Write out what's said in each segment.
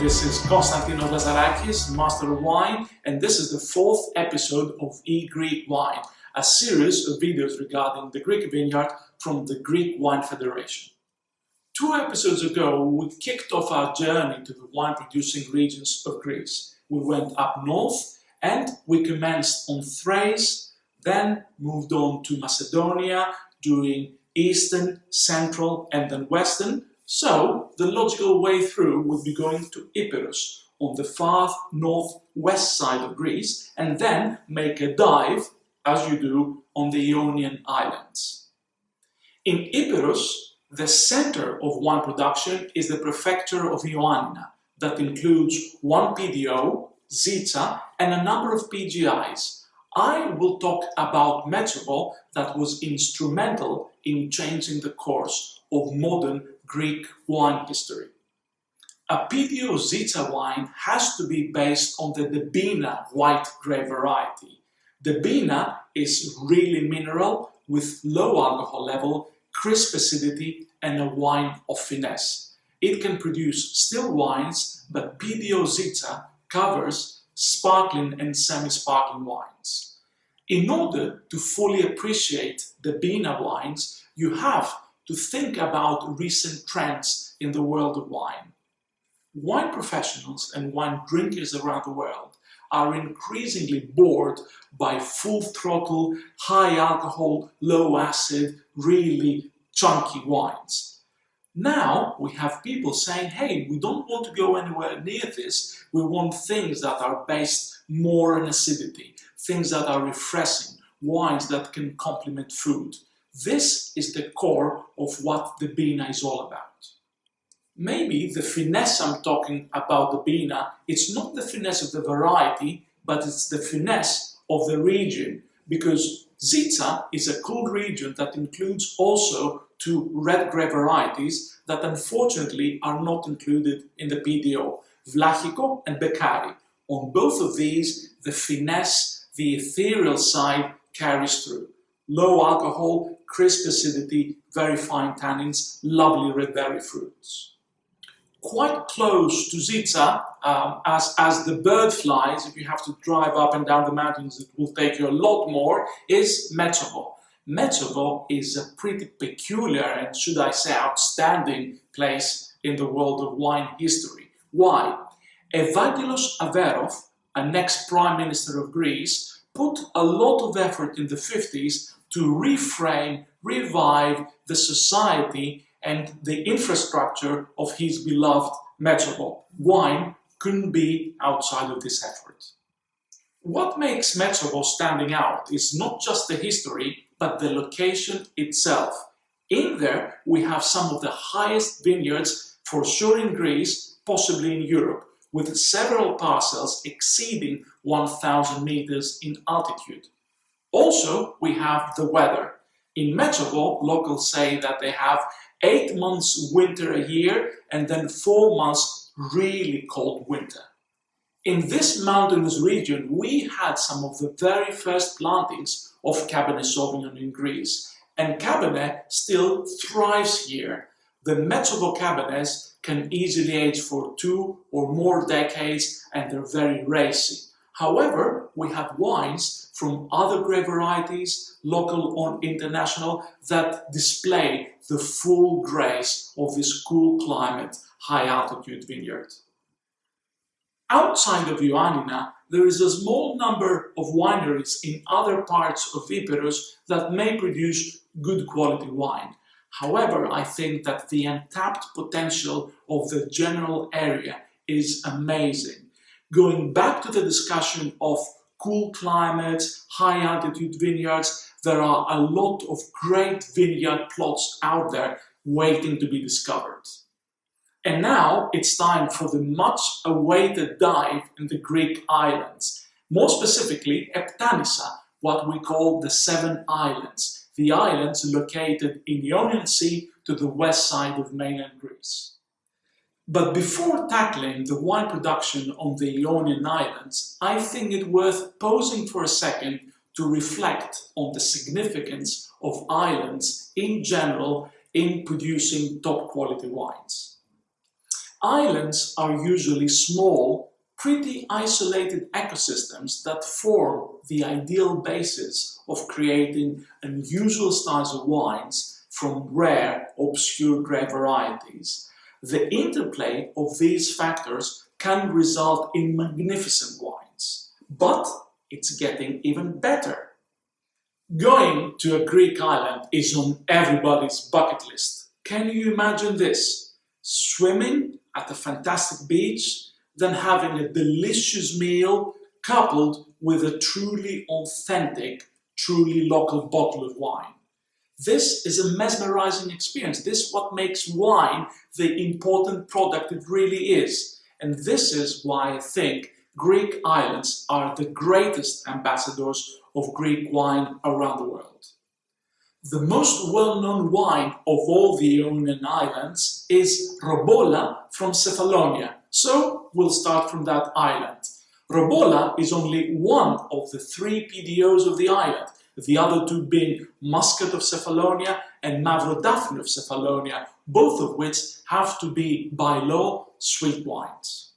This is Konstantinos Lazarakis, Master of Wine, and this is the fourth episode of eGREEKwine, a series of videos regarding the Greek vineyard from the Greek Wine Federation. 2 episodes ago, we kicked off our journey to the wine-producing regions of Greece. We went up north and we commenced on Thrace, then moved on to Macedonia, doing Eastern, Central and then Western. So the logical way through would be going to Epirus on the far northwest side of Greece and then make a dive, as you do, on the Ionian Islands. In Epirus, the center of wine production is the prefecture of Ioannina that includes 1 PDO, Zitza and a number of PGIs. I will talk about Metsovo that was instrumental in changing the course of modern Greek wine history. A PDO Zitza wine has to be based on the Debina white grape variety. Debina is really mineral with low alcohol level, crisp acidity and a wine of finesse. It can produce still wines, but PDO Zitza covers sparkling and semi-sparkling wines. In order to fully appreciate Debina wines, you have to think about recent trends in the world of wine. Wine professionals and wine drinkers around the world are increasingly bored by full throttle, high alcohol, low acid, really chunky wines. Now we have people saying, hey, we don't want to go anywhere near this. We want things that are based more on acidity, things that are refreshing, wines that can complement food. This is the core of what the Debina is all about. Maybe the finesse I'm talking about the Debina, it's not the finesse of the variety, but it's the finesse of the region, because Zitza is a cool region that includes also 2 red grape varieties that unfortunately are not included in the PDO, Vlachiko and Beccari. On both of these, the finesse, the ethereal side carries through. Low alcohol, crisp acidity, very fine tannins, lovely red berry fruits. Quite close to Zitza, as the bird flies, if you have to drive up and down the mountains, it will take you a lot more, is Metsovo. Metsovo is a pretty peculiar and, should I say, outstanding place in the world of wine history. Why? Evangelos Averos, an ex-Prime Minister of Greece, put a lot of effort in the 50s to reframe, revive the society and the infrastructure of his beloved Metsovo. Wine couldn't be outside of this effort. What makes Metsovo standing out is not just the history, but the location itself. In there, we have some of the highest vineyards for sure in Greece, possibly in Europe, with several parcels exceeding 1,000 meters in altitude. Also, we have the weather. In Metsovo, locals say that they have 8 months winter a year and then 4 months really cold winter. In this mountainous region, we had some of the very first plantings of Cabernet Sauvignon in Greece, and Cabernet still thrives here. The Metsovo Cabernets can easily age for 2 or more decades and they're very racy. However, we have wines from other grape varieties, local or international, that display the full grace of this cool climate, high altitude vineyard. Outside of Ioannina, there is a small number of wineries in other parts of Epirus that may produce good quality wine. However, I think that the untapped potential of the general area is amazing. Going back to the discussion of cool climates, high altitude vineyards, there are a lot of great vineyard plots out there waiting to be discovered. And now it's time for the much awaited dive in the Greek islands, more specifically Eptanissa, what we call the 7 islands, the islands located in the Ionian Sea to the west side of mainland Greece. But before tackling the wine production on the Ionian Islands, I think it worth pausing for a second to reflect on the significance of islands in general in producing top quality wines. Islands are usually small, pretty isolated ecosystems that form the ideal basis of creating unusual styles of wines from rare, obscure grape varieties. The interplay of these factors can result in magnificent wines, but it's getting even better. Going to a Greek island is on everybody's bucket list. Can you imagine this? Swimming at a fantastic beach, then having a delicious meal coupled with a truly authentic, truly local bottle of wine. This is a mesmerizing experience. This is what makes wine the important product it really is. And this is why I think Greek islands are the greatest ambassadors of Greek wine around the world. The most well-known wine of all the Ionian Islands is Robola from Cephalonia. So we'll start from that island. Robola is only one of the 3 PDOs of the island, the other 2 being Muscat of Cephalonia and Mavrodaphne of Cephalonia, both of which have to be, by law, sweet wines.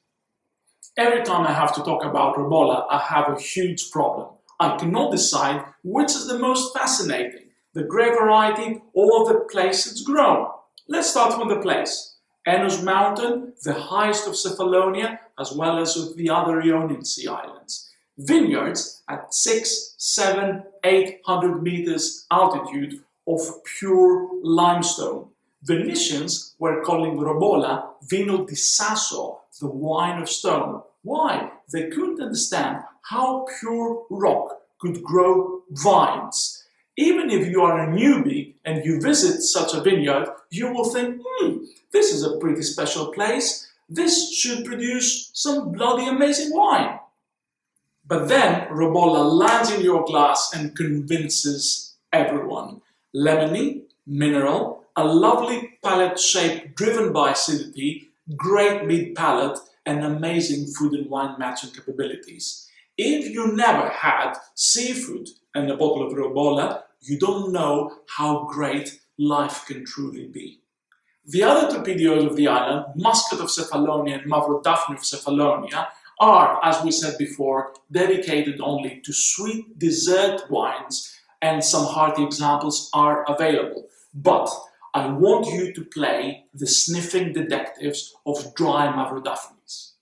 Every time I have to talk about Robola, I have a huge problem. I cannot decide which is the most fascinating, the grape variety or the place it's grown. Let's start with the place. Enos Mountain, the highest of Cephalonia, as well as of the other Ionian Sea islands. Vineyards at 600, 700, 800 meters altitude of pure limestone. Venetians were calling Robola Vino di Sasso, the wine of stone. Why? They couldn't understand how pure rock could grow vines. Even if you are a newbie and you visit such a vineyard, you will think, this is a pretty special place. This should produce some bloody amazing wine. But then Robola lands in your glass and convinces everyone. Lemony, mineral, a lovely palate shape driven by acidity, great mid-palate, and amazing food and wine matching capabilities. If you never had seafood and a bottle of Robola, you don't know how great life can truly be. The other 2 PDOs of the island, Muscat of Cephalonia and Mavrodaphne of Cephalonia, are, as we said before, dedicated only to sweet dessert wines, and some hearty examples are available. But I want you to play the sniffing detectives of dry Mavrodaphnes.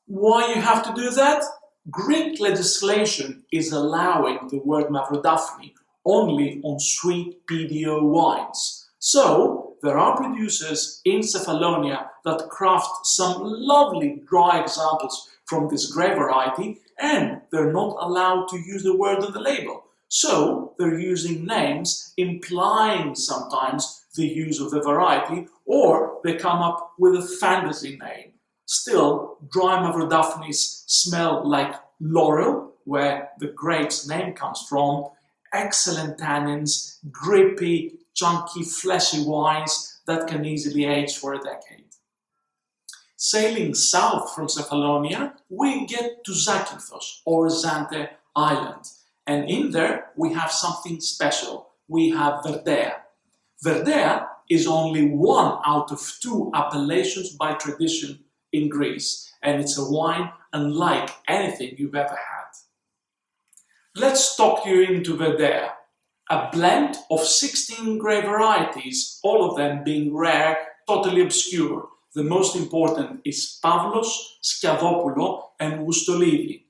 Why you have to do that? Greek legislation is allowing the word Mavrodaphne only on sweet PDO wines. So there are producers in Cephalonia that craft some lovely dry examples from this grape variety, and they're not allowed to use the word on the label. So they're using names implying sometimes the use of the variety, or they come up with a fantasy name. Still, dry Mavrodaphnes smell like laurel, where the grape's name comes from, excellent tannins, grippy, chunky, fleshy wines that can easily age for a decade. Sailing south from Cephalonia, we get to Zakynthos, or Zante Island. And in there, we have something special. We have Verdea. Verdea is only one out of 2 appellations by tradition in Greece, and it's a wine unlike anything you've ever had. Let's talk you into Verdea, a blend of 16 grape varieties, all of them being rare, totally obscure. The most important is Pavlos, Schiavopoulo, and Gustolidi.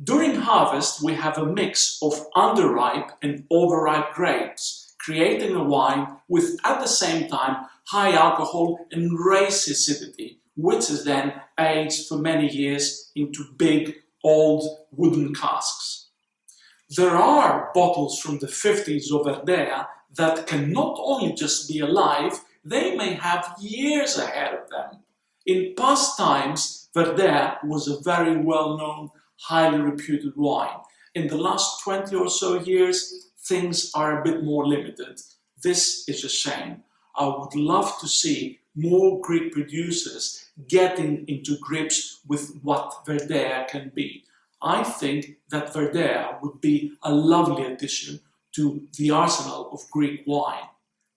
During harvest, we have a mix of underripe and overripe grapes, creating a wine with, at the same time, high alcohol and racy acidity, which is then aged for many years into big, old wooden casks. There are bottles from the 50s of Verdea that can not only just be alive, they may have years ahead of them. In past times, Verdea was a very well-known, highly reputed wine. In the last 20 or so years, things are a bit more limited. This is a shame. I would love to see more Greek producers getting into grips with what Verdea can be. I think that Verdea would be a lovely addition to the arsenal of Greek wine.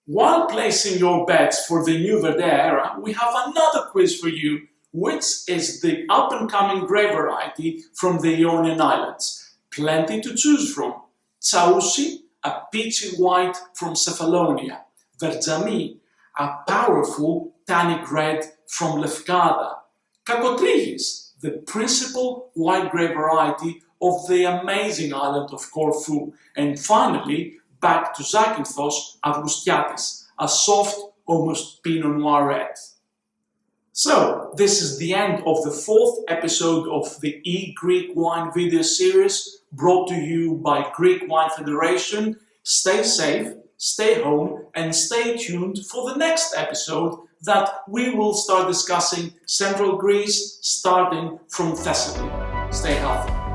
While placing your bets for the new Verde era, we have another quiz for you, which is the up-and-coming grape variety from the Ionian Islands. Plenty to choose from. Tsaousi, a peachy white from Cephalonia. Verdzami, a powerful tannic red from Lefkada. Kakotrigis, the principal white grape variety of the amazing island of Corfu. And finally, back to Zakynthos Avgustiatis, a soft, almost Pinot Noir red. So, this is the end of the 4th episode of the eGREEKwine video series brought to you by Greek Wine Federation. Stay safe, stay home, and stay tuned for the next episode that we will start discussing Central Greece starting from Thessaly. Stay healthy.